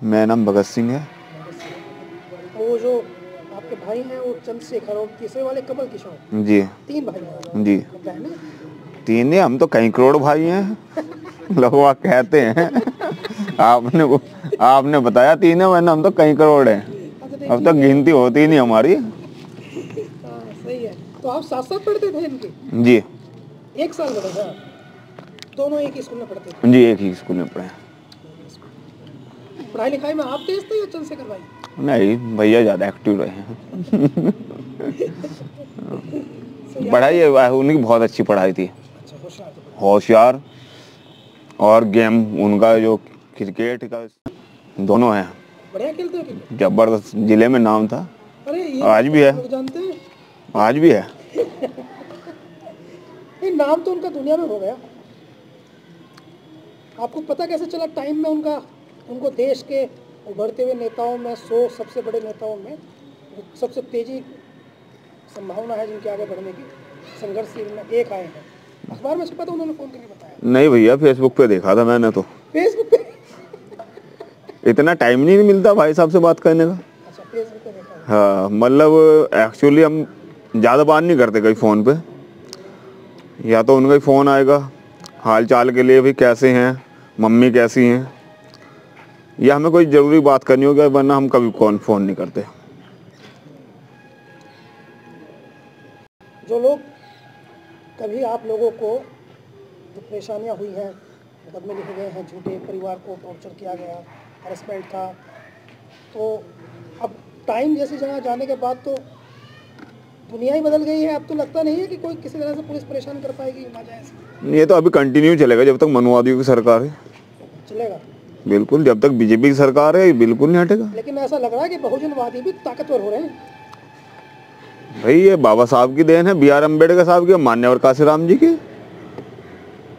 मेरा नाम भगत सिंह है। वो जो आपके भाई हैं वो चंद्रशेखर और तीसरे वाले कमल किशोर, जी 3 भाई हैं। जी। बहनें? 3 नहीं, हम तो कई करोड़ भाई हैं। लोग कहते हैं। आपने बताया 3 है, वरना हम तो कई करोड़ हैं। अच्छा अब तक गिनती होती नहीं हमारी। हाँ सही है। तो आप साथ साथ पढ़ते थे इनके? जी एक साल बड़े थे आप? दोनों एक ही स्कूल में पढ़ते थे? जी, एक ही स्कूल में पढ़े। पढ़ाई लिखाई में आप तेज थे या चंद्रशेखर भाई? नहीं, भैया ज़्यादा एक्टिव रहे हैं। सही पढ़ाई उनकी बहुत अच्छी पढ़ाई थी। अच्छा, होशियार थे बड़े। होशियार। और गेम उनका जो क्रिकेट का दोनों है, बढ़िया खेलते हैं क्रिकेट? जबरदस्त। जिले में नाम था। अरे ये आज भी है। लोग जानते हैं। आज भी है। नहीं, नाम तो उनका दुनिया में हो गया। आपको पता कैसे चला टाइम में उनको देश के उभरते हुए नेताओं में 100 सबसे बड़े नेताओं में सबसे तेजी संभावना है जिनके आगे बढ़ने की, संघर्षशील में एक आए हैं? अखबार में छपा था, उन्होंने फोन करके बताया? नहीं भैया, फेसबुक पे देखा था मैंने तो। फेसबुक पे? इतना टाइम नहीं मिलता भाई साहब से बात करने का। अच्छा, फेसबुक पे देखा। हाँ, मतलब एक्चुअली हम ज़्यादा बात नहीं करते कहीं फ़ोन पे। या तो उनका ही फ़ोन आएगा हाल चाल के लिए, भी कैसे हैं, मम्मी कैसी हैं, या हमें कोई ज़रूरी बात करनी होगी, वरना हम कभी फ़ोन नहीं करते। जो लोग कभी आप लोगों को जो परेशानियां हुई हैं, मुकदमे लिखे गए हैं झूठे, परिवार को टॉर्चर किया गया, हरेसमेंट था, तो अब टाइम जैसी जगह जाने के बाद तो दुनिया ही बदल गई है। अब तो लगता नहीं है कि कोई किसी तरह से पुलिस परेशान कर पाएगी नाजायज। ये तो अभी कंटिन्यू चलेगा जब तक मनुवादियों की सरकार है। चलेगा? बिल्कुल, जब तक बीजेपी की सरकार है बिल्कुल नहीं हटेगा। लेकिन ऐसा लग रहा है कि बहुजनवादी भी ताकतवर हो रहे हैं। भाई ये बाबा साहब की देन है, B.R. अम्बेडकर साहब की, मान्यवर काशीराम जी की।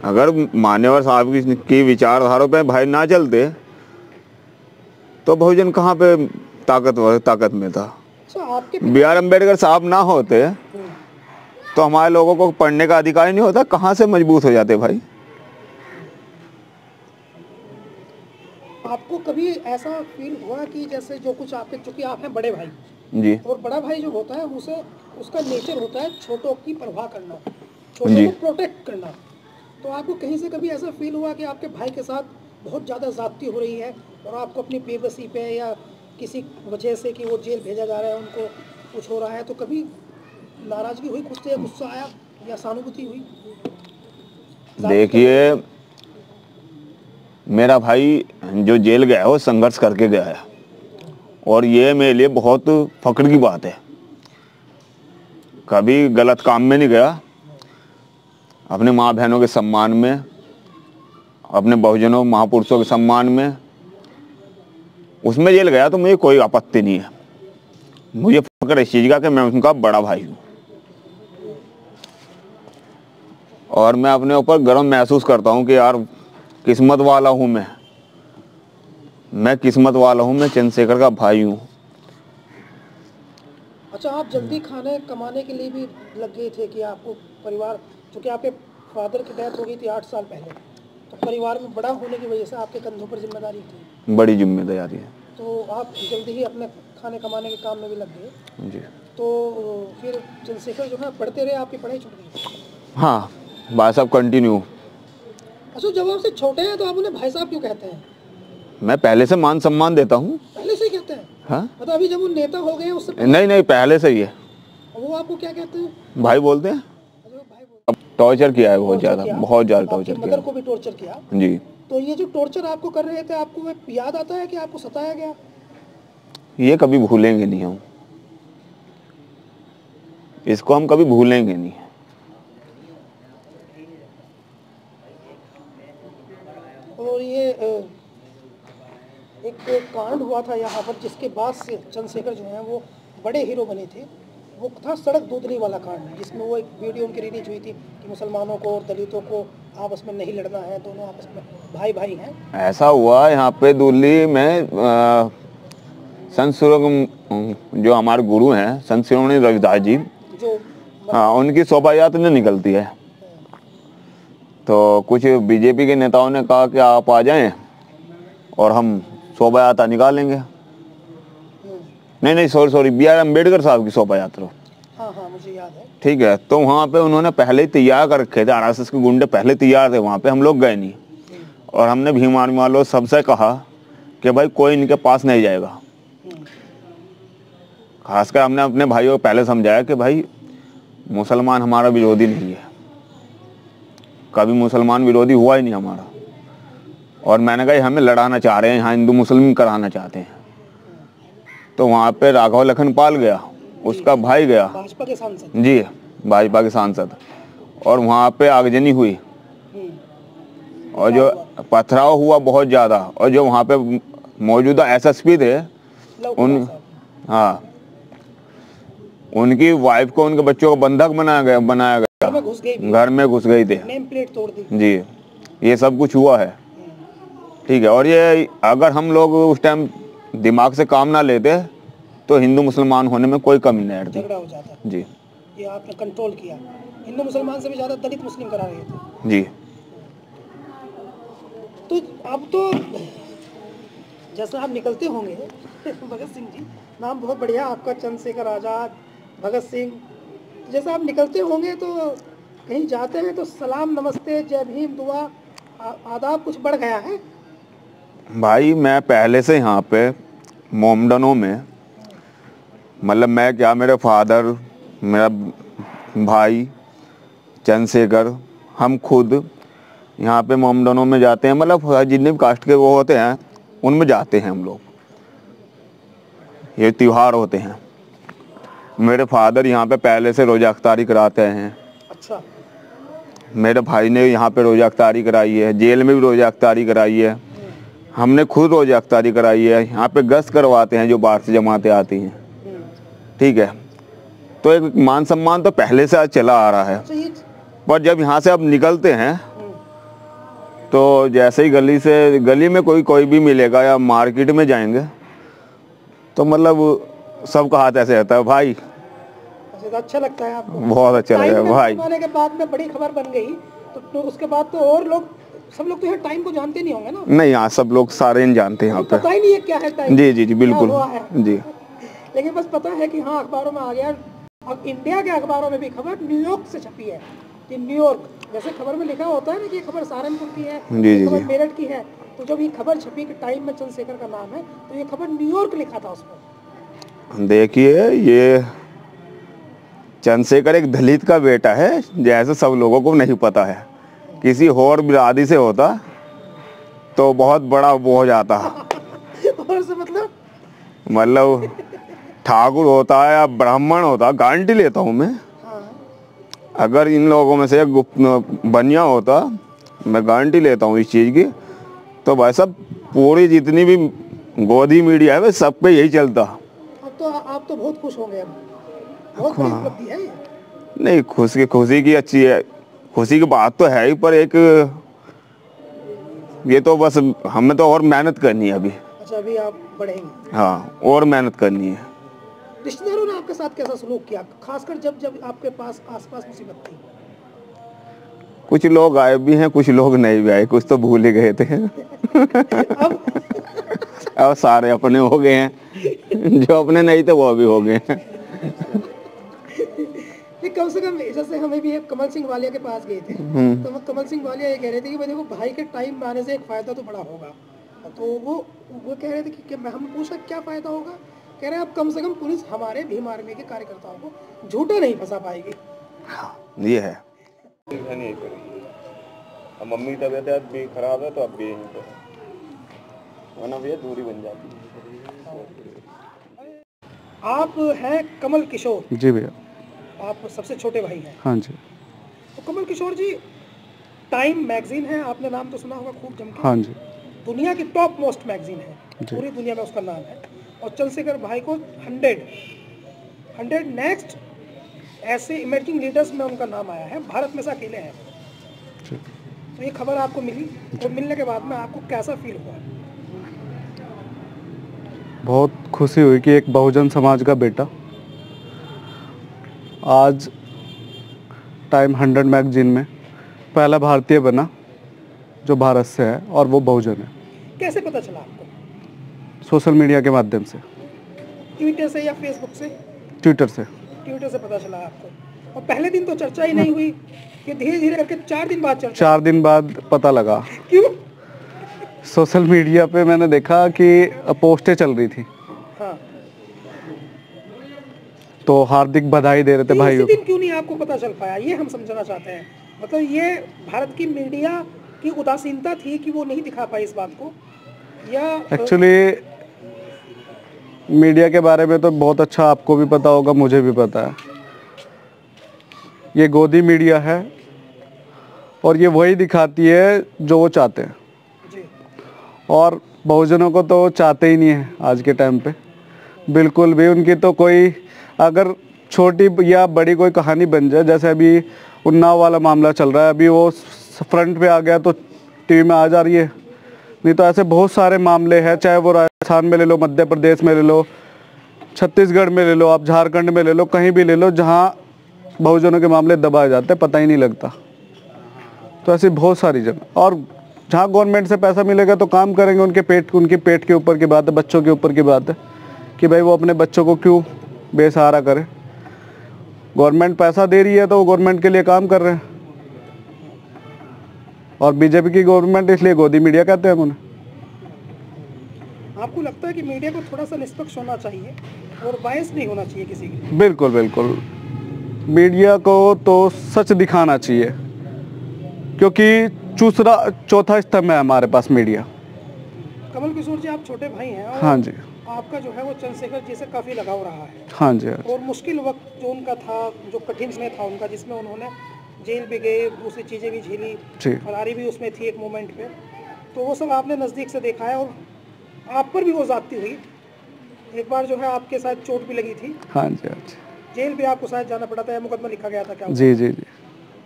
अगर मान्यवर साहब की विचारधारा पे भाई ना चलते तो बहुजन कहाँ पे ताकत में था। अच्छा, आपके B.R. अम्बेडकर साहब ना होते तो हमारे लोगों को पढ़ने का अधिकार ही नहीं होता। कहाँ से मजबूत हो जाते भाई। आपको कभी ऐसा फील हुआ कि जैसे जो कुछ आपके, चूंकि आप हैं बड़े भाई जी और बड़ा भाई जो होता है उसे उसका नेचर होता है छोटों की परवाह करना, छोटों जी। को प्रोटेक्ट करना, तो आपको कहीं से कभी ऐसा फील हुआ कि आपके भाई के साथ बहुत ज़्यादा ज़्यादती हो रही है और आपको अपनी बेबसी पे या किसी वजह से कि वो जेल भेजा जा रहा है, उनको कुछ हो रहा है, तो कभी नाराज़गी हुई खुद से, गुस्सा आया या सहानुभूति हुई? देखिए, मेरा भाई जो जेल गया है वो संघर्ष करके गया है, और ये मेरे लिए बहुत फख्र की बात है। कभी गलत काम में नहीं गया। अपने माँ बहनों के सम्मान में, अपने बहुजनों महापुरुषों के सम्मान में उसमें जेल गया, तो मुझे कोई आपत्ति नहीं है। मुझे फख्र इस चीज़ का कि मैं उनका बड़ा भाई हूँ, और मैं अपने ऊपर गर्व महसूस करता हूँ कि यार किस्मत वाला हूँ मैं किस्मत वाला हूँ, मैं चंद्रशेखर का भाई हूँ। अच्छा, आप जल्दी खाने कमाने के लिए भी लग गए थे कि आपको परिवार, चूँकि आपके फादर की डेथ हो गई थी 8 साल पहले, तो परिवार में बड़ा होने की वजह से आपके कंधों पर जिम्मेदारी थी, बड़ी जिम्मेदारी है। तो आप जल्दी ही अपने खाने कमाने के काम में भी लग गए। जी तो फिर चंद्रशेखर जो है पढ़ते रहे, आपकी पढ़ाई छूट गई? हाँ, भाई साहब कंटिन्यू। अच्छा, जब आपसे छोटे हैं तो आप उन्हें भाई साहब क्यों कहते हैं? मैं पहले से मान सम्मान देता हूँ। पहले से ही कहते हैं? हाँ, मतलब अभी जब वो नेता हो गए उससे नहीं, पहले से ही है। वो आपको क्या कहते हैं? भाई बोलते हैं। अच्छा, भाई बोलते अब टॉर्चर किया है बहुत टॉर्चर ज़्यादा, किया? बहुत ज़्यादा आपकी टॉर्चर मदर किया। को भी टॉर्चर किया? जी। तो ये जो टॉर्चर आपको कर रहे थे, आपको वो याद आता है कि आपको सताया गया? ये कभी भूलेंगे नहीं हम, इसको हम कभी भूलेंगे नहीं। और ये एक कांड हुआ था यहाँ पर जिसके बाद से चंद्रशेखर जो हैं वो बड़े हीरो बने थे, वो था सड़क दूधनी वाला कांड, जिसमें वो एक वीडियो उनकी रिलीज हुई थी कि मुसलमानों को और दलितों को आपस में नहीं लड़ना है, दोनों आपस में भाई भाई हैं। ऐसा हुआ यहाँ पे दिल्ली में, संत शिरोमणि जो हमारे गुरु हैं, संत शिरोमणि रविदास जी, जो हाँ, उनकी शोभा यात्रा निकलती है। तो कुछ बीजेपी के नेताओं ने कहा कि आप आ जाएं और हम शोभा यात्रा निकालेंगे। नहीं, सॉरी, बी आर अम्बेडकर साहब की शोभा यात्रा। हाँ हाँ, मुझे याद है। ठीक है, तो वहाँ पे उन्होंने पहले ही तैयार कर रखे थे, आरएसएस के गुंडे पहले तैयार थे वहाँ पे, हम लोग गए नहीं। और हमने भीम आर्मी वालों सबसे कहा कि भाई कोई इनके पास नहीं जाएगा। खासकर हमने अपने भाइयों को पहले समझाया कि भाई मुसलमान हमारा विरोधी नहीं है, कभी मुसलमान विरोधी हुआ ही नहीं हमारा। और मैंने कहा हमें लड़ाना चाह रहे हैं, यहाँ हिंदू मुस्लिम कराना चाहते हैं। तो वहाँ पे राघव लखनपाल गया, उसका भाई गया, भाजपा के सांसद जी, भाजपा के सांसद, और वहाँ पे आगजनी हुई और जो पथराव हुआ बहुत ज़्यादा। और जो वहाँ पे मौजूदा एसएसपी थे उनकी वाइफ को, उनके बच्चों को बंधक बनाया गया, घर में घुस गई थे, नेम प्लेट तोड़ दी जी, ये सब कुछ हुआ है। ठीक है, और ये अगर हम लोग उस टाइम दिमाग से काम ना लेते तो हिंदू मुसलमान होने में कोई कमी नहीं रहती, झगड़ा हो जाता। जी, ये आपने कंट्रोल किया। हिंदू मुसलमान से भी ज़्यादा दलित मुस्लिम करा रहे थे। जी। तो अब तो जैसा आप निकलते होंगे भगत सिंह जी, नाम बहुत बढ़िया आपका, चंद्रशेखर आज़ाद, भगत सिंह, जैसा आप निकलते होंगे तो कहीं जाते हैं तो सलाम, नमस्ते, जय भीम, दुआ, आदाब कुछ बढ़ गया है? भाई मैं पहले से यहाँ पे मोमडनों में, मतलब मैं क्या, मेरे फादर, मेरा भाई चंद्रशेखर, हम खुद यहाँ पे मोमडनों में जाते हैं, मतलब जितने भी कास्ट के वो होते हैं उनमें जाते हैं हम लोग, ये त्यौहार होते हैं। मेरे फादर यहाँ पे पहले से रोज़ा अफ्तारी कराते हैं। अच्छा। मेरे भाई ने यहाँ पे रोज़ा अफ्तारी कराई है, जेल में भी रोज़ा अफ्तारी कराई है, हमने खुद रोज़ा अफ्तारी कराई है। यहाँ पे गश्त करवाते हैं जो बाहर से जमातें आती हैं। ठीक है, तो एक मान सम्मान तो पहले से आज चला आ रहा है। पर जब यहाँ से अब निकलते हैं तो जैसे ही गली में कोई भी मिलेगा या मार्केट में जाएंगे तो मतलब सबका हाथ ऐसे रहता है, भाई अच्छा लगता है आपको? बहुत अच्छा लगता है भाई। के बाद में बड़ी खबर बन गई तो उसके बाद तो और लोग, सब लोग तो यहाँ टाइम को जानते नहीं होंगे ना? नहीं, यहाँ सब लोग सारे नहीं जानते यहाँ पे, पता ही नहीं है क्या है टाइम। जी बिल्कुल जी। लेकिन बस पता है कि हाँ अखबारों में आ गया। अब इंडिया के अखबारों में भी खबर न्यूयॉर्क से छपी है कि न्यूयॉर्क, जैसे खबर में लिखा होता है ना कि ये खबर सहारनपुर की है, ये खबर मेरठ की है, तो जब ये खबर छपी कि टाइम में चंद्रशेखर का नाम है तो ये खबर न्यूयॉर्क लिखा था उसमें। देखिए, ये चंद्रशेखर एक दलित का बेटा है, जैसे सब लोगों को नहीं पता है। किसी और बिरादरी से होता तो बहुत बड़ा वो हो जाता और से मतलब ठाकुर होता है या ब्राह्मण होता, गारंटी लेता हूँ मैं। अगर इन लोगों में से बनिया होता, मैं गारंटी लेता हूँ इस चीज़ की, तो भाई सब पूरी जितनी भी गोदी मीडिया है सब पे यही चलता। अब तो आप तो बहुत खुश होंगे, बहुत बड़ी उपलब्धि है ये। नहीं, खुशी की अच्छी है, खुशी की बात तो है ही, पर एक ये तो बस हमें तो और मेहनत करनी है अभी। अच्छा, अभी आप बढ़ेंगे? हाँ, और मेहनत करनी है। रिश्तेदारों ने आपके साथ कैसा सलूक किया, खासकर जब आपके पास आसपास मुसीबत थी? कुछ लोग आए भी हैं, कुछ लोग नहीं भी आए, कुछ तो भूल ही गए थे अब सारे अपने हो गए हैं, जो अपने नहीं थे वो भी हो गए हैं। कम से कम जैसे हमें भी कमल सिंह वालिया के पास गए थे तो कमल सिंह वालिया ये कह रहे थे कि भाई देखो, भाई के टाइम में आने से एक फ़ायदा तो बड़ा होगा। तो वो कह रहे थे कि हम पूछा क्या फ़ायदा होगा, कह रहे हैं अब कम से कम पुलिस हमारे भीम आर्मी के कार्यकर्ताओं को झूठा नहीं फंसा पाएगी। ये है। मम्मी की तबीयत भी खराब है तो अब भी यहीं पे, वरना भी दूरी बन जाती है। आप हैं कमल किशोर? जी भैया। आप सबसे छोटे भाई हैं? हाँ जी। तो कमल किशोर जी, टाइम मैगजीन है, आपने नाम तो सुना होगा खूब जम के। हाँ जी। दुनिया की टॉप मोस्ट मैगजीन है, पूरी दुनिया में उसका नाम है। और चंद्रशेखर भाई को 100 नेक्स्ट ऐसे इमर्जिंग लीडर्स में उनका नाम आया है, भारत में से अकेले हैं। तो ये खबर आपको मिली, तो मिलने के बाद में आपको कैसा फील हुआ? बहुत खुशी हुई कि एक बहुजन समाज का बेटा आज टाइम 100 मैगजीन में पहला भारतीय बना जो भारत से है और वो बहुजन है। कैसे पता चला? सोशल मीडिया के माध्यम से। ट्विटर से या फेसबुक से? ट्विटर से। ट्विटर से पता चला आपको। और पहले दिन तो चर्चा ही नहीं हुई, कि धीरे धीरे करके 4 दिन बाद चर्चा? 4 दिन बाद पता लगा। क्यों? सोशल मीडिया पे मैंने देखा कि पोस्टें चल रही थी। हाँ। तो हार्दिक बधाई दे रहे थे भाइयों। इसी दिन क्यों नहीं आपको पता चल पाया, ये हम समझना चाहते हैं। मतलब ये भारत की मीडिया की उदासीनता थी कि वो नहीं दिखा पाई इस बात को, या एक्चुअली मीडिया के बारे में तो बहुत अच्छा आपको भी पता होगा, मुझे भी पता है। ये गोदी मीडिया है और ये वही दिखाती है जो वो चाहते हैं, जी। और बहुजनों को तो चाहते ही नहीं है आज के टाइम पे बिल्कुल भी। उनकी तो कोई अगर छोटी या बड़ी कोई कहानी बन जाए, जैसे अभी उन्नाव वाला मामला चल रहा है, अभी वो फ्रंट पे आ गया तो टीवी में आ जा रही है, नहीं तो ऐसे बहुत सारे मामले हैं, चाहे वो राजस्थान में ले लो, मध्य प्रदेश में ले लो, छत्तीसगढ़ में ले लो, आप झारखंड में ले लो, कहीं भी ले लो, जहाँ बहुजनों के मामले दबाए जाते हैं, पता ही नहीं लगता। तो ऐसी बहुत सारी जगह, और जहाँ गवर्नमेंट से पैसा मिलेगा तो काम करेंगे, उनके पेट के ऊपर की बात है, बच्चों के ऊपर की बात है कि भाई वो अपने बच्चों को क्यों बेसहारा करे। गवर्नमेंट पैसा दे रही है तो वो गवर्नमेंट के लिए काम कर रहे हैं, और बीजेपी की गवर्नमेंट, इसलिए गोदी मीडिया कहते हैं उन्हें। आपको लगता है कि मीडिया को थोड़ा सा निष्पक्ष होना चाहिए और बायस नहीं होना चाहिए किसी के? बिल्कुल बिल्कुल, मीडिया को तो सच दिखाना चाहिए, क्योंकि चौथा स्तंभ है हमारे पास मीडिया। कमल किशोर जी, आप छोटे भाई हैं और हाँ जी। आपका जो है वो चंद्रशेखर जी से काफ़ी लगाव रहा है। हाँ जी, हाँ जी। और मुश्किल वक्त जो उनका था, जो कठिन समय था उनका, जिसमें उन्होंने जेल भी गए, दूसरी चीज़ें भी झेली, फरारी भी उसमें थी एक मोमेंट पे, तो वो सब आपने नज़दीक से देखा है, और आप पर भी वो ज़्यादती हुई। एक बार जो है आपके साथ चोट भी लगी थी। हाँ जी, हाँ जी। जेल भी आपको शायद जाना पड़ा था, या मुकदमा लिखा गया था क्या? जी जी जी।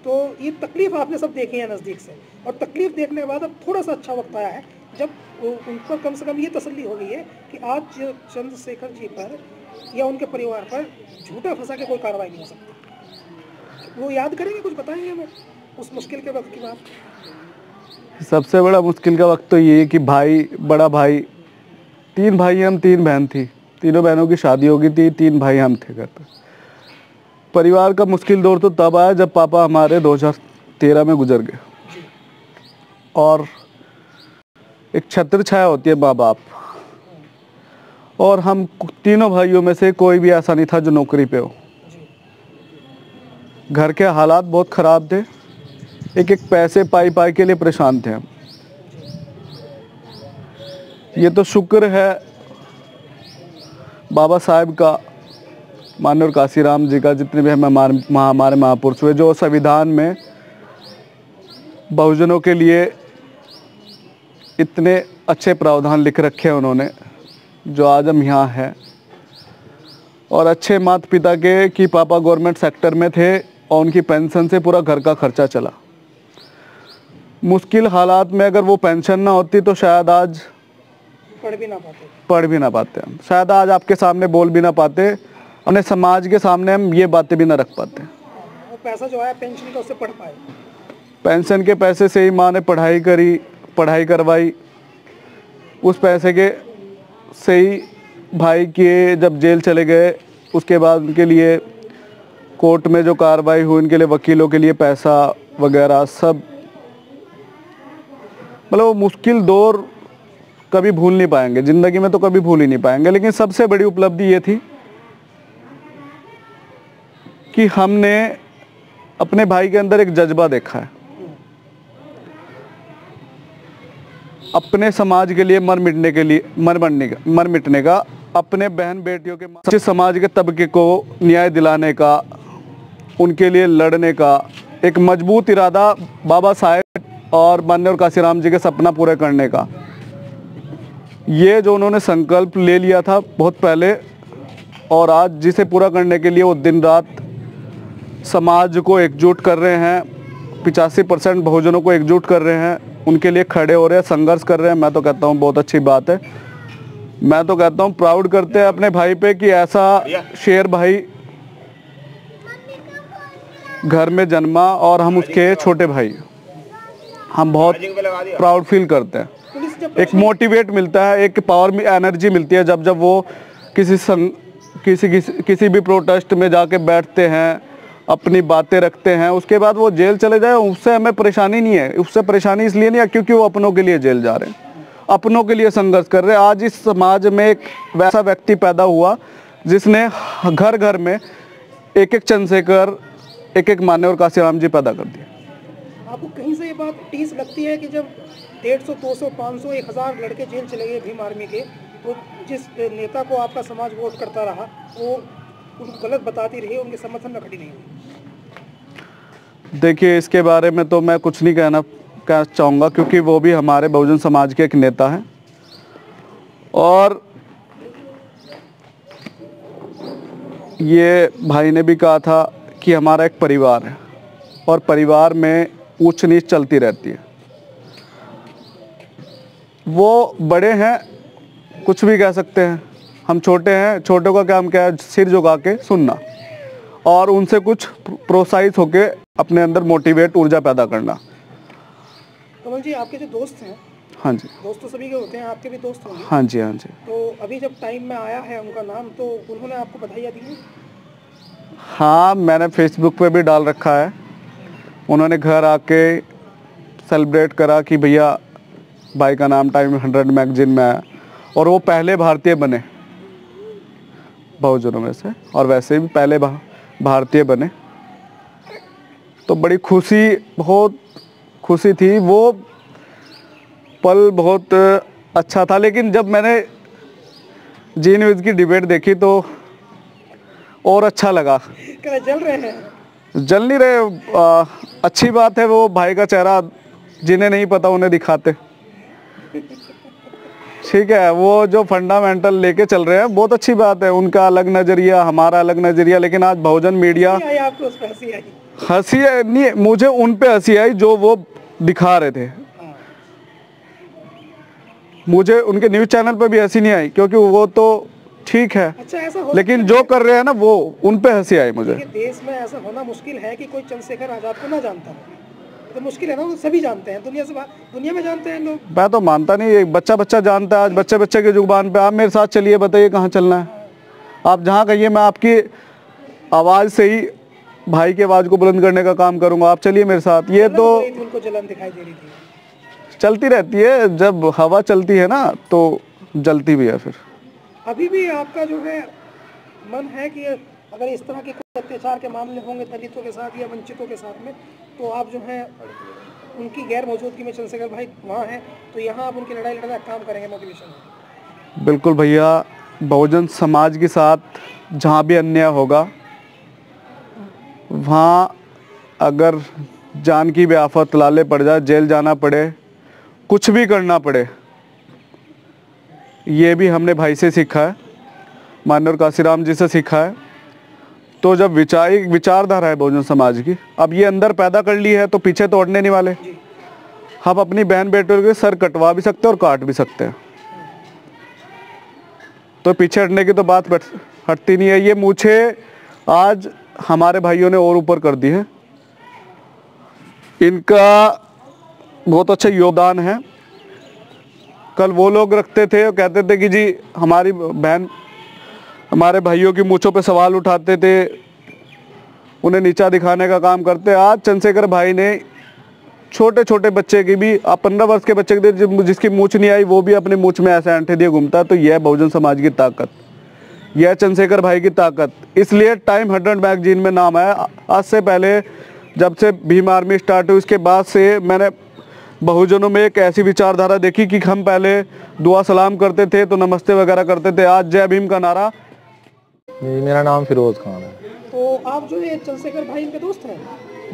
तो ये तकलीफ आपने सब देखी है नज़दीक से, और तकलीफ देखने के बाद अब थोड़ा सा अच्छा वक्त आया है जब उन पर कम से कम ये तसल्ली हो गई है कि आज चंद्रशेखर जी पर या उनके परिवार पर झूठा फंसा के कोई कार्रवाई नहीं हो सकती। वो याद करेंगे, कुछ बताएंगे हमें उस मुश्किल के वक्त की बात? सबसे बड़ा मुश्किल का वक्त तो ये है कि भाई, बड़ा भाई, 3 भाई हम, 3 बहन थी, तीनों बहनों की शादी हो गई थी, 3 भाई हम थे घर पर। परिवार का मुश्किल दौर तो तब आया जब पापा हमारे 2013 में गुजर गए, और एक छत्र छाया होती है माँ बाप, और हम तीनों भाइयों में से कोई भी ऐसा नहीं था जो नौकरी पे हो। घर के हालात बहुत ख़राब थे, एक पैसे पाई के लिए परेशान थे हम। ये तो शुक्र है बाबा साहेब का, माननीय काशीराम जी का, जितने भी हमारे महापुरुष हुए, जो संविधान में बहुजनों के लिए इतने अच्छे प्रावधान लिख रखे हैं उन्होंने, जो आज हम यहाँ हैं। और अच्छे माता पिता के कि पापा गवर्नमेंट सेक्टर में थे और उनकी पेंशन से पूरा घर का खर्चा चला। मुश्किल हालात में अगर वो पेंशन ना होती तो शायद आज पढ़ भी ना पाते हम, शायद आज आपके सामने बोल भी ना पाते, अपने समाज के सामने हम ये बातें भी ना रख पाते। वो पैसा जो है पेंशन का, उससे पढ़ पाए। पेंशन के पैसे से ही माँ ने पढ़ाई करवाई, उस पैसे के से ही भाई के जब जेल चले गए, उसके बाद उनके लिए कोर्ट में जो कार्रवाई हुई, उनके लिए वकीलों के लिए पैसा वगैरह सब, मतलब वो मुश्किल दौर कभी भूल नहीं पाएंगे, ज़िंदगी में तो कभी भूल ही नहीं पाएंगे। लेकिन सबसे बड़ी उपलब्धि ये थी कि हमने अपने भाई के अंदर एक जज्बा देखा है, अपने समाज के लिए मर मिटने का, अपने बहन बेटियों के समाज के तबके को न्याय दिलाने का, उनके लिए लड़ने का एक मजबूत इरादा बाबा साहेब और माननीय काशीराम जी के सपना पूरा करने का। ये जो उन्होंने संकल्प ले लिया था बहुत पहले, और आज जिसे पूरा करने के लिए वो दिन रात समाज को एकजुट कर रहे हैं, 85% बहुजनों को एकजुट कर रहे हैं, उनके लिए खड़े हो रहे हैं, संघर्ष कर रहे हैं। मैं तो कहता हूँ बहुत अच्छी बात है। मैं तो कहता हूँ प्राउड करते हैं अपने भाई पे कि ऐसा शेर भाई घर में जन्मा, और हम उसके छोटे भाई, हम बहुत प्राउड फील करते हैं। पुलिस एक मोटिवेट मिलता है, एक पावर एनर्जी मिलती है जब वो किसी भी प्रोटेस्ट में जाके बैठते हैं, अपनी बातें रखते हैं, उसके बाद वो जेल चले जाए, उससे हमें परेशानी नहीं है। उससे परेशानी इसलिए नहीं है क्योंकि वो अपनों के लिए जेल जा रहे हैं, अपनों के लिए संघर्ष कर रहे हैं। आज इस समाज में एक वैसा व्यक्ति पैदा हुआ जिसने घर घर में एक एक चंद्रशेखर, एक एक मान्यवर काशीराम जी पैदा कर दिए। आपको कहीं से ये बात टीस लगती है कि जब 150, 200, 500, 1000 लड़के जेल चले गए भीम आर्मी के, तो जिस नेता को आपका समाज वोट करता रहा वो उनको गलत बताती रही, उनके समर्थन में खड़ी नहीं हुई? देखिए, इसके बारे में तो मैं कुछ नहीं कहना चाहूँगा क्योंकि वो भी हमारे बहुजन समाज के एक नेता हैं और ये भाई ने भी कहा था कि हमारा एक परिवार है और परिवार में ऊंच नीच चलती रहती है। वो बड़े हैं, कुछ भी कह सकते हैं, हम छोटे हैं, छोटों का काम क्या है, सिर झुका के सुनना और उनसे कुछ प्रोत्साहित होके अपने अंदर मोटिवेट ऊर्जा पैदा करना। कमल जी, आपके जो दोस्त हैं, हाँ जी, दोस्त तो सभी के होते हैं, आपके भी दोस्त होंगे। हाँ जी, हाँ जी। तो अभी जब टाइम में आया है उनका नाम, तो उन्होंने आपको बधाइयाँ दी हैं? हाँ, मैंने फेसबुक पे भी डाल रखा है। उन्होंने घर आके सेलिब्रेट करा कि भैया भाई का नाम टाइम 100 मैगजीन में आया और वो पहले भारतीय बने बहुजनों में से, और वैसे भी पहले भारतीय बने। तो बड़ी खुशी, बहुत खुशी थी, वो पल बहुत अच्छा था। लेकिन जब मैंने जी न्यूज़ की डिबेट देखी तो और अच्छा लगा। क्या जल रहे हैं? जल नहीं रहे, अच्छी बात है। वो भाई का चेहरा जिन्हें नहीं पता उन्हें दिखाते, ठीक है। वो जो फंडामेंटल लेके चल रहे हैं बहुत अच्छी बात है, उनका अलग नज़रिया, हमारा अलग नज़रिया। लेकिन आज बहुजन मीडिया, आपको उस पे हंसी आई? हंसी नहीं, मुझे उन पे हंसी आई जो वो दिखा रहे थे। मुझे उनके न्यूज़ चैनल पे भी हंसी नहीं आई क्योंकि वो तो ठीक है। अच्छा, ऐसा लेकिन जो कर रहे हैं ना वो उन पे हंसी आई मुझे। देश में ऐसा होना मुश्किल है कि कोई चंद्रशेखर आजाद को ना जानता हो, तो मुश्किल है ना। वो सभी जानते हैं, दुनिया में जानते हैं लोग। मैं तो मानता नहीं, एक बच्चा जानता है। आज बच्चे के जुबान पे आप मेरे साथ चलिए, बताइए कहाँ चलना है। आप जहाँ कहिए, मैं आपकी आवाज़ से ही भाई की आवाज़ को बुलंद करने का काम करूँगा। आप चलिए मेरे साथ। ये तो उनको जलन दिखाई दे रही थी, चलती रहती है, जब हवा चलती है ना तो जलती भी है। फिर अभी भी आपका जो है मन है कि अगर इस तरह के कोई अत्याचार के मामले होंगे दलितों के साथ या वंचितों के साथ में, तो आप जो है उनकी गैर मौजूदगी में चंद्रशेखर भाई वहाँ हैं, तो यहाँ आप उनकी लड़ाई लड़ने का काम करेंगे मोटिवेशन? बिल्कुल भैया, बहुजन समाज के साथ जहाँ भी अन्याय होगा वहाँ अगर जान की भी आफत लाले पड़ जाए, जेल जाना पड़े, कुछ भी करना पड़े, ये भी हमने भाई से सीखा है, मान्यवर काशीराम जी से सीखा है। तो जब विचारधारा है बहुजन समाज की, अब ये अंदर पैदा कर ली है तो पीछे तो हटने नहीं वाले। हम अपनी बहन बेटों के सर कटवा भी सकते हैं और काट भी सकते हैं, तो पीछे हटने की तो बात हटती नहीं है। ये मुझे आज हमारे भाइयों ने और ऊपर कर दी है, इनका बहुत अच्छा योगदान है। कल वो लोग रखते थे, कहते थे कि जी हमारी बहन, हमारे भाइयों की मूंछों पे सवाल उठाते थे, उन्हें नीचा दिखाने का काम करते। आज चंद्रशेखर भाई ने छोटे छोटे बच्चे की भी, आप 15 वर्ष के बच्चे के जिसकी मूंछ नहीं आई वो भी अपने मूंछ में ऐसे अंठे दिए घूमता है। तो यह बहुजन समाज की ताकत, यह चंद्रशेखर भाई की ताकत। इसलिए टाइम 100 मैगजीन में नाम आया। आज से पहले जब से भीम आर्मी स्टार्ट हुई, उसके बाद से मैंने बहुजनों में एक ऐसी विचारधारा देखी कि हम पहले दुआ सलाम करते थे तो नमस्ते वगैरह करते थे, आज जय भीम का नारा। मेरा नाम फिरोज खान है। तो आप जो है चंद्रशेखर भाई इनके दोस्त हैं?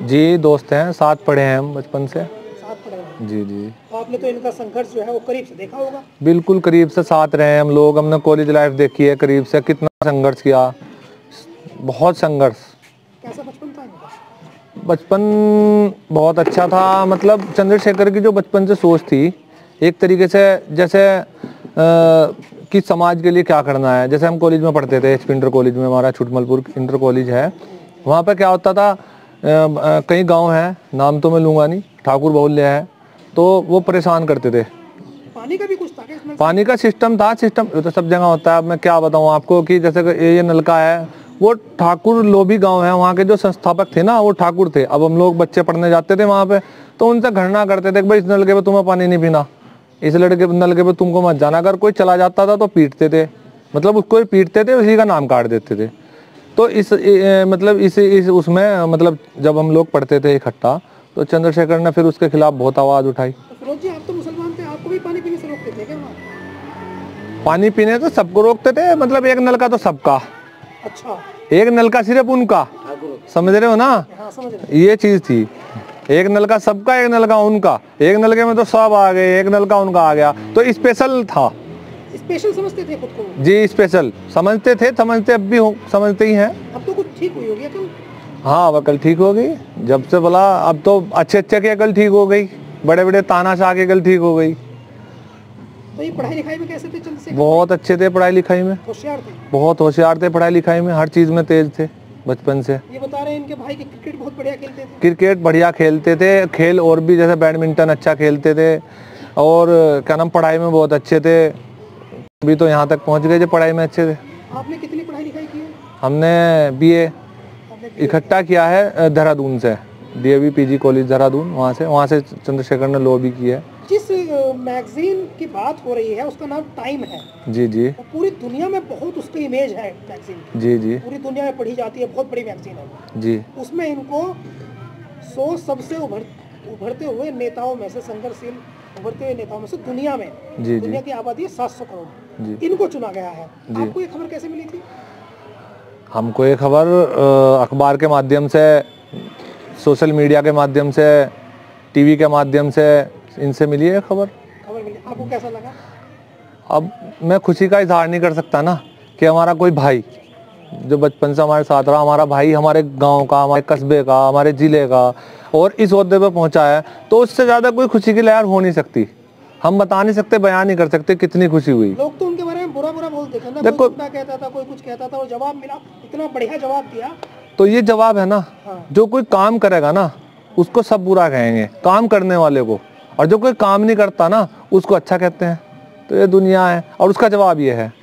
जी दोस्त हैं, साथ पढ़े हैं हम बचपन से। साथ पढ़े हैं? जी जी। तो आपने तो इनका संघर्ष जो है वो करीब से देखा होगा? बिल्कुल करीब से साथ रहे हैं हम लोग, हमने कॉलेज लाइफ देखी है करीब से, कितना संघर्ष किया, बहुत संघर्ष। कैसा बचपन था इनका? बचपन बहुत अच्छा था। मतलब चंद्रशेखर की जो बचपन से सोच थी एक तरीके से, जैसे कि समाज के लिए क्या करना है। जैसे हम कॉलेज में पढ़ते थे, HP इंटर कॉलेज में, हमारा छुटमलपुर इंटर कॉलेज है, वहाँ पे क्या होता था, कई गांव हैं, नाम तो मैं लूँगा नहीं, ठाकुर बहुल्य है, तो वो परेशान करते थे। पानी का क्या इस नल से? पानी का सिस्टम था, सिस्टम ये तो सब जगह होता है। अब मैं क्या बताऊं आपको कि जैसे कि ये नलका है, वो ठाकुर लोभी गांव है, वहाँ के जो संस्थापक थे ना वो ठाकुर थे। अब हम लोग बच्चे पढ़ने जाते थे वहाँ पे, तो उनसे घृणा करते थे कि भाई इस नलके पे तुम्हें पानी नहीं पीना, इस लड़के नलके पे तुमको मत जाना। अगर कोई चला जाता था तो पीटते थे, मतलब उसको ही पीटते थे, उसी का नाम काट देते थे। तो मतलब इस उसमें मतलब जब हम लोग पढ़ते थे इकट्ठा, तो चंद्रशेखर ने फिर उसके खिलाफ बहुत आवाज़ उठाई। तो फिरोज जी, आप तो मुसलमान थे, आपको भी पानी पीने से रोकते थे क्या वहाँ? पानी पीने तो सबको रोकते थे, मतलब एक नल का तो सबका, अच्छा, एक नल का सिर्फ उनका, समझ रहे हो ना, हाँ समझ रहे। ये चीज थी। एक नल का सबका, एक नल का उनका, एक नलके में तो सब आ गए, एक नल का उनका आ गया, तो स्पेशल था। स्पेशल समझते थे खुद को? जी स्पेशल समझते थे, समझते अब भी समझते ही हैं। अब तो कुछ ठीक हुई होगी कल? हाँ वह कल ठीक हो गई, जब से बोला अब तो अच्छे की अकल ठीक हो गई, बड़े बड़े तानाशाह की अकल ठीक हो गई। तो ये पढ़ाई लिखाई में कैसे थे चंद्रशेखर? बहुत अच्छे थे पढ़ाई लिखाई में, होशियार थे? बहुत होशियार थे पढ़ाई लिखाई में, हर चीज में तेज थे बचपन से। ये बता रहे हैं इनके भाई के क्रिकेट बहुत बढ़िया खेलते थे? क्रिकेट बढ़िया खेलते थे, खेल और भी जैसे बैडमिंटन अच्छा खेलते थे, और क्या नाम पढ़ाई में बहुत अच्छे थे, अभी तो यहाँ तक पहुँच गए जो पढ़ाई में अच्छे थे। आपने कितनी पढ़ाई लिखाई की है? हमने बीए आपने इकट्ठा किया है देहरादून से, डीएवी पीजी कॉलेज देहरादून, वहाँ से चंद्रशेखर ने लॉ भी की है। जिस मैगजीन की बात हो रही है उसका नाम टाइम है। जी जी और पूरी दुनिया में बहुत उसकी इमेज है मैगजीन की। जी जी पूरी दुनिया में पढ़ी जाती है, बहुत बड़ी मैगजीन है। जी उसमें इनको 100 सबसे उभरते हुए नेताओं में से, संघर्षशील उभरते हुए नेताओं में से दुनिया में, जी दुनिया की आबादी है 700 करोड़, जी। इनको चुना गया है। जी। आपको ये खबर कैसे मिली थी? हमको ये खबर अखबार के माध्यम से, सोशल मीडिया के माध्यम से, टीवी के माध्यम से, इनसे मिली है खबर। खबर मिली, आपको कैसा लगा? अब मैं खुशी का इजहार नहीं कर सकता ना कि हमारा कोई भाई जो बचपन से हमारे साथ रहा, हमारा भाई हमारे गांव का, हमारे कस्बे का, हमारे ज़िले का, और इस ओहदे पे पहुंचा है, तो उससे ज़्यादा कोई खुशी की लहर हो नहीं सकती। हम बता नहीं सकते, बयान नहीं कर सकते कितनी खुशी हुई। लोग तो उनके बारे में बुरा बुरा बोलते थे ना, देखो- कोई झूठा कहता था, कोई कुछ कहता था, और जवाब मिला, इतना बढ़िया जवाब दिया। तो ये जवाब है ना, हाँ। जो कोई काम करेगा ना उसको सब बुरा कहेंगे, काम करने वाले को, और जो कोई काम नहीं करता ना उसको अच्छा कहते हैं। तो ये दुनिया है, और उसका जवाब ये है,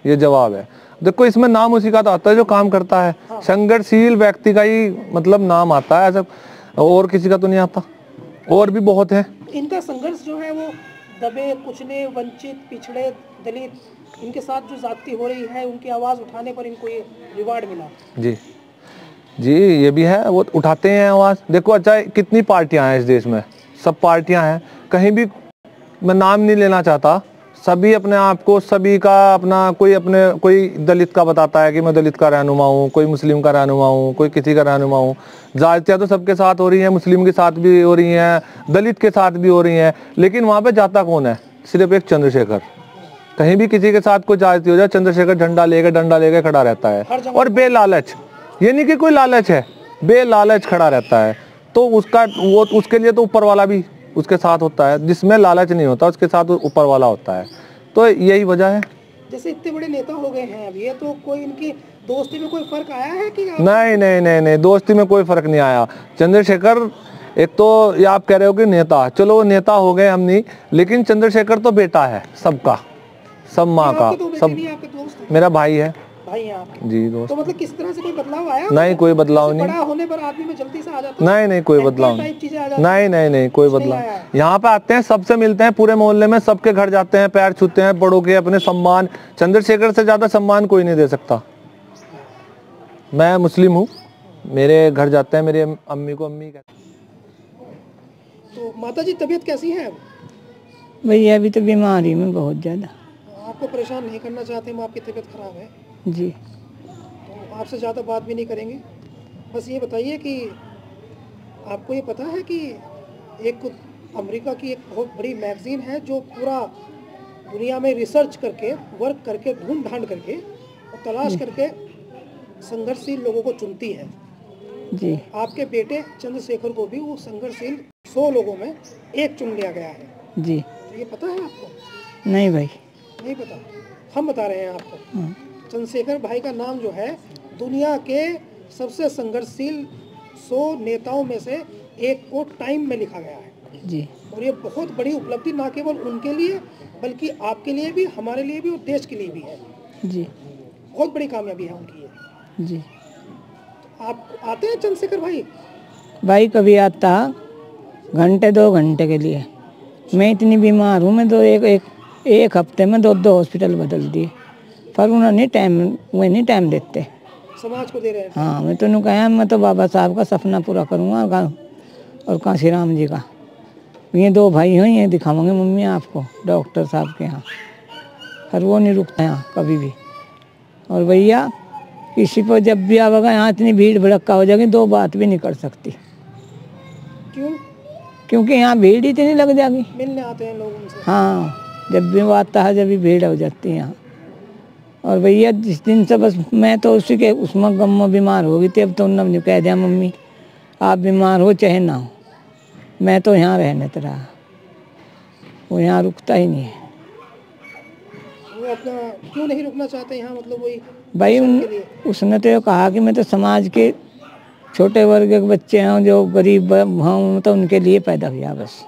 ये जवाब है। देखो इसमें नाम उसी का तो आता है जो काम करता है, संघर्षशील व्यक्ति का ही मतलब नाम आता है, ऐसा और किसी का तो नहीं आता। और भी बहुत है। इनका संघर्ष जो है वो दबे, कुचले, वंचित, पिछड़े, दलित, इनके साथ जो जाति हो रही है, उनकी आवाज़ उठाने पर इनको ये रिवार्ड मिला। जी जी ये भी है, वो उठाते हैं आवाज़। देखो अच्छा कितनी पार्टियां हैं इस देश में, सब पार्टियां हैं, कहीं भी मैं नाम नहीं लेना चाहता, सभी अपने आप को, सभी का अपना, कोई दलित का बताता है कि मैं दलित का रहनुमा हूँ, कोई मुस्लिम का रहनुमा हूँ, कोई किसी का रहनुमा हूँ। जातियाँ तो सबके साथ हो रही हैं, मुस्लिम के साथ भी हो रही हैं, दलित के साथ भी हो रही हैं, लेकिन वहाँ पे जाता कौन है? सिर्फ एक चंद्रशेखर। कहीं भी किसी के साथ कोई जाति हो जाए, चंद्रशेखर डंडा लेके खड़ा रहता है, और बेलालच, ये नहीं कि कोई लालच है, बेलालच खड़ा रहता है। तो उसके लिए तो ऊपर वाला भी उसके साथ होता है, जिसमें लालच नहीं होता उसके साथ ऊपर वाला होता है। तो यही वजह है। जैसे इतने बड़े नेता हो गए हैं अब ये, तो कोई इनकी दोस्ती में कोई फर्क आया है कि नहीं, दोस्ती में कोई फर्क नहीं आया। चंद्रशेखर, एक तो ये आप कह रहे हो कि नेता, चलो वो नेता हो गए हम नहीं, लेकिन चंद्रशेखर तो बेटा है सबका, सब माँ का, सब मेरा भाई है। भाई हैं आपके? जी दोस्त। तो मतलब किस तरह से कोई बदलाव आया? नहीं कोई बदलाव नहीं। बड़ा होने पर आदमी में जल्दी से आ जाता है? नहीं कोई बदलाव नहीं, कोई बदलाव। यहाँ पे आते हैं, सबसे मिलते हैं, पूरे मोहल्ले में सबके घर जाते हैं, पैर छूते हैं, बड़ों के, अपने सम्मान। चंद्रशेखर से ज्यादा सम्मान कोई नहीं दे सकता। मैं मुस्लिम हूँ, मेरे घर जाते हैं, मेरी अम्मी को अम्मी कहते हैं। तो माता जी तबीयत कैसी है अब? भैया अभी तो बीमारी में बहुत ज़्यादा। आपको परेशान नहीं करना चाहते हम, आपकी तबीयत खराब है जी। तो आपसे ज़्यादा बात भी नहीं करेंगे। बस ये बताइए कि आपको ये पता है कि एक अमेरिका की एक बहुत बड़ी मैगजीन है जो पूरा दुनिया में रिसर्च करके, वर्क करके, ढूंढ ढांड करके और तलाश करके संघर्षशील लोगों को चुनती है। जी। आपके बेटे चंद्रशेखर को भी वो संघर्षशील 100 लोगों में एक चुन लिया गया है। जी। तो ये पता है आपको? नहीं भाई, नहीं पता, हम बता रहे हैं आपको। चंद्रशेखर भाई का नाम जो है दुनिया के सबसे संघर्षशील 100 नेताओं में से एक को टाइम में लिखा गया है। जी। और ये बहुत बड़ी उपलब्धि ना केवल उनके लिए बल्कि आपके लिए भी, हमारे लिए भी और देश के लिए भी है। जी। बहुत बड़ी कामयाबी है उनकी ये। जी। आप आते हैं चंद्रशेखर भाई? भाई कभी आता घंटे 2 घंटे के लिए। मैं इतनी बीमार हूँ, मैं तो एक हफ्ते में 2 हॉस्पिटल बदल दिए, पर उन्होंने वो नहीं टाइम देते। समाज को दे रहे हैं। हाँ, मैं तो कहा मैं तो बाबा साहब का सपना पूरा करूँगा और काशी राम जी का। ये 2 भाई हैं, ये दिखावांगे मम्मी आपको डॉक्टर साहब के यहाँ, पर वो नहीं रुकता यहाँ कभी भी। और भैया किसी पर जब भी आवेगा यहाँ इतनी भीड़ भड़क्का हो जाएगी, 2 बात भी नहीं कर सकती। क्यों? क्योंकि यहाँ भीड़ इतनी लग जाएगी। मिलने आते हैं लोग उनसे। हाँ, जब भी वो आता है जब भी भीड़ हो जाती है यहाँ। और भैया जिस दिन से बस मैं तो उसी के उसमें गम में बीमार हो गई थी, अब तो उन्होंने कह दिया मम्मी आप बीमार हो चाहे ना हो, मैं तो यहाँ रहने तो रहा। वो यहाँ रुकता ही नहीं है। वो अपना क्यों नहीं रुकना चाहते यहाँ, मतलब वही भाई उसने तो कहा कि मैं तो समाज के छोटे वर्ग के बच्चे हैं जो गरीब हैं तो उनके लिए पैदा हुआ बस।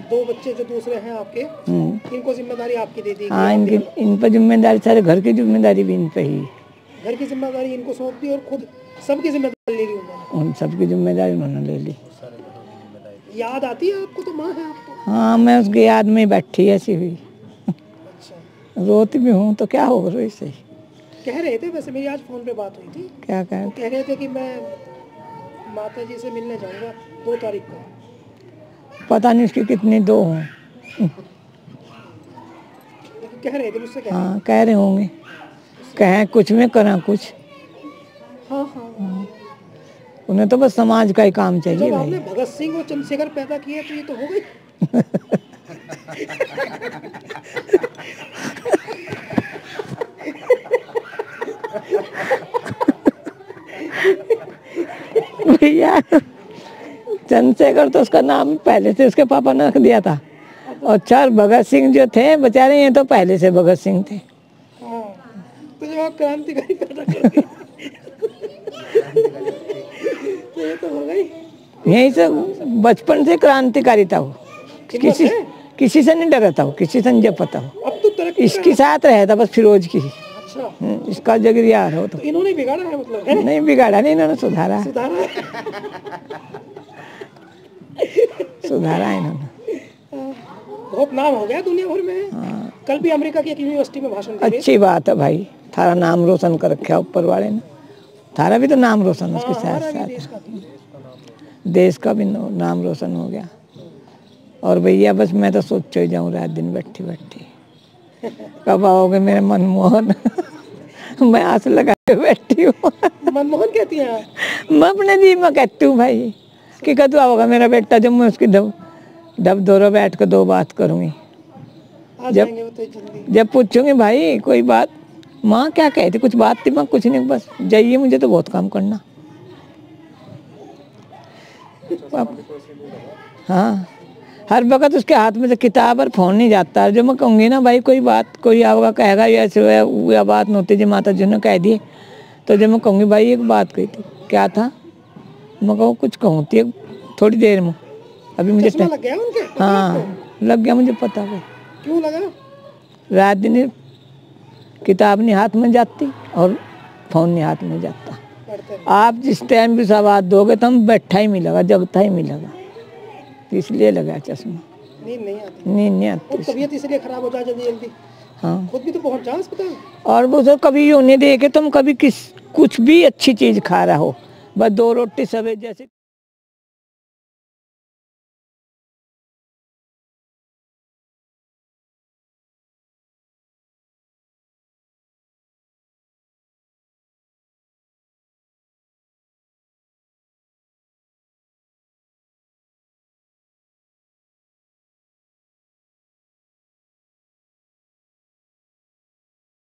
2 बच्चे जो दूसरे हैं आपके, इनको जिम्मेदारी आपकी दे दी? हाँ, इन पर जिम्मेदारी, सारे घर की जिम्मेदारी भी इन पे ही। घर की जिम्मेदारी इनको सौंप दी और खुद सबकी जिम्मेदारी ले ली उन्होंने? उन सबकी जिम्मेदारी उन्होंने ले ली। याद आती है आपको? तो माँ है आपको? हाँ, मैं उसकी याद में बैठी ऐसी हुई। अच्छा। रोती भी हूँ तो क्या होगा, रोई सही। कह रहे थे, वैसे मेरी आज फोन पे बात हुई थी, क्या कह रहे थे कि मैं माता जी से मिलने जाऊंगा 2 तारीख को। पता नहीं उसकी कितनी 2 हों। कह रहे थे मुझसे। हाँ, कह रहे होंगे, कहें कुछ में करा कुछ। हाँ हाँ। उन्हें तो बस समाज का ही काम चाहिए जब भाई। आपने भगत सिंह और चंद्रशेखर पैदा किए तो ये तो हो गई। भैया चंद्रशेखर तो उसका नाम पहले से उसके पापा ने रख दिया था, और 4 भगत सिंह जो थे बेचारे, ये तो पहले से भगत सिंह थे। हाँ, तो जब आप क्रांतिकारी पैदा कर दिए तो ये तो हो गई। यही से बचपन से क्रांतिकारी था वो, किसी से नहीं डरा था वो, किसी से नहीं जपता हो। अब तो तरक्की इसके साथ रहा था बस फिरोज की। अच्छा। इसका जगरिया हो तो इन्होंने बिगाड़ा है, मतलब है? नहीं बिगाड़ा, नहीं इन्होंने सुधारा है इन्होंने। बहुत नाम हो गया दुनिया भर में। हाँ। कल भी अमेरिका की एक यूनिवर्सिटी में भाषण दे रहे। अच्छी बात है भाई, थारा नाम रोशन कर रखा ऊपर वाले ने। थारा भी तो नाम रोशन है उसके साथ साथ, देश का भी नाम रोशन हो गया। और भैया बस मैं तो सोच ही जाऊँ रात दिन बैठी बैठी, कब आओगे मेरे मनमोहन। मैं आंसू लगा के बैठी हूँ। मनमोहन कहती हैं? मैं अपने जी में कहती हूँ भाई कि कब आओगा मेरा बेटा, जब मैं उसकी डब दोरो बैठ कर 2 बात करूँगी। जब पूछूंगी भाई कोई बात, माँ क्या कहती, कुछ बात थी? माँ कुछ नहीं, बस जाइए, मुझे तो बहुत काम करना। हाँ, हर वक्त उसके हाथ में से किताब और फोन नहीं जाता है। जो मैं कहूँगी ना भाई कोई बात, कोई आओगा कहेगा ऐसे या बात नोती जी माता जी ने कह दिए, तो जब मैं कहूँगी भाई एक बात कही थी, क्या था? मैं कहूँ कुछ कहूँ थी थोड़ी देर में, अभी मुझे लग गया उनके? हाँ लग गया, मुझे पता है। क्यों लगा? रात दिन किताब नहीं हाथ में जाती और फोन नहीं हाथ में जाता। आप जिस टाइम भी सवाल दोगे तो हम बैठा ही मिलेगा, जगता ही मिलेगा, इसलिए लगा चश्मा। नींद नहीं आती। तबीयत इसलिए खराब हो जाए जल्दी। हाँ, खुद भी तो पहुंच जाओ अस्पताल। और वो तो कभी यूँ नहीं देखे तुम, कभी कुछ भी अच्छी चीज खा रहा हो, बस 2 रोटी सवेरे जैसे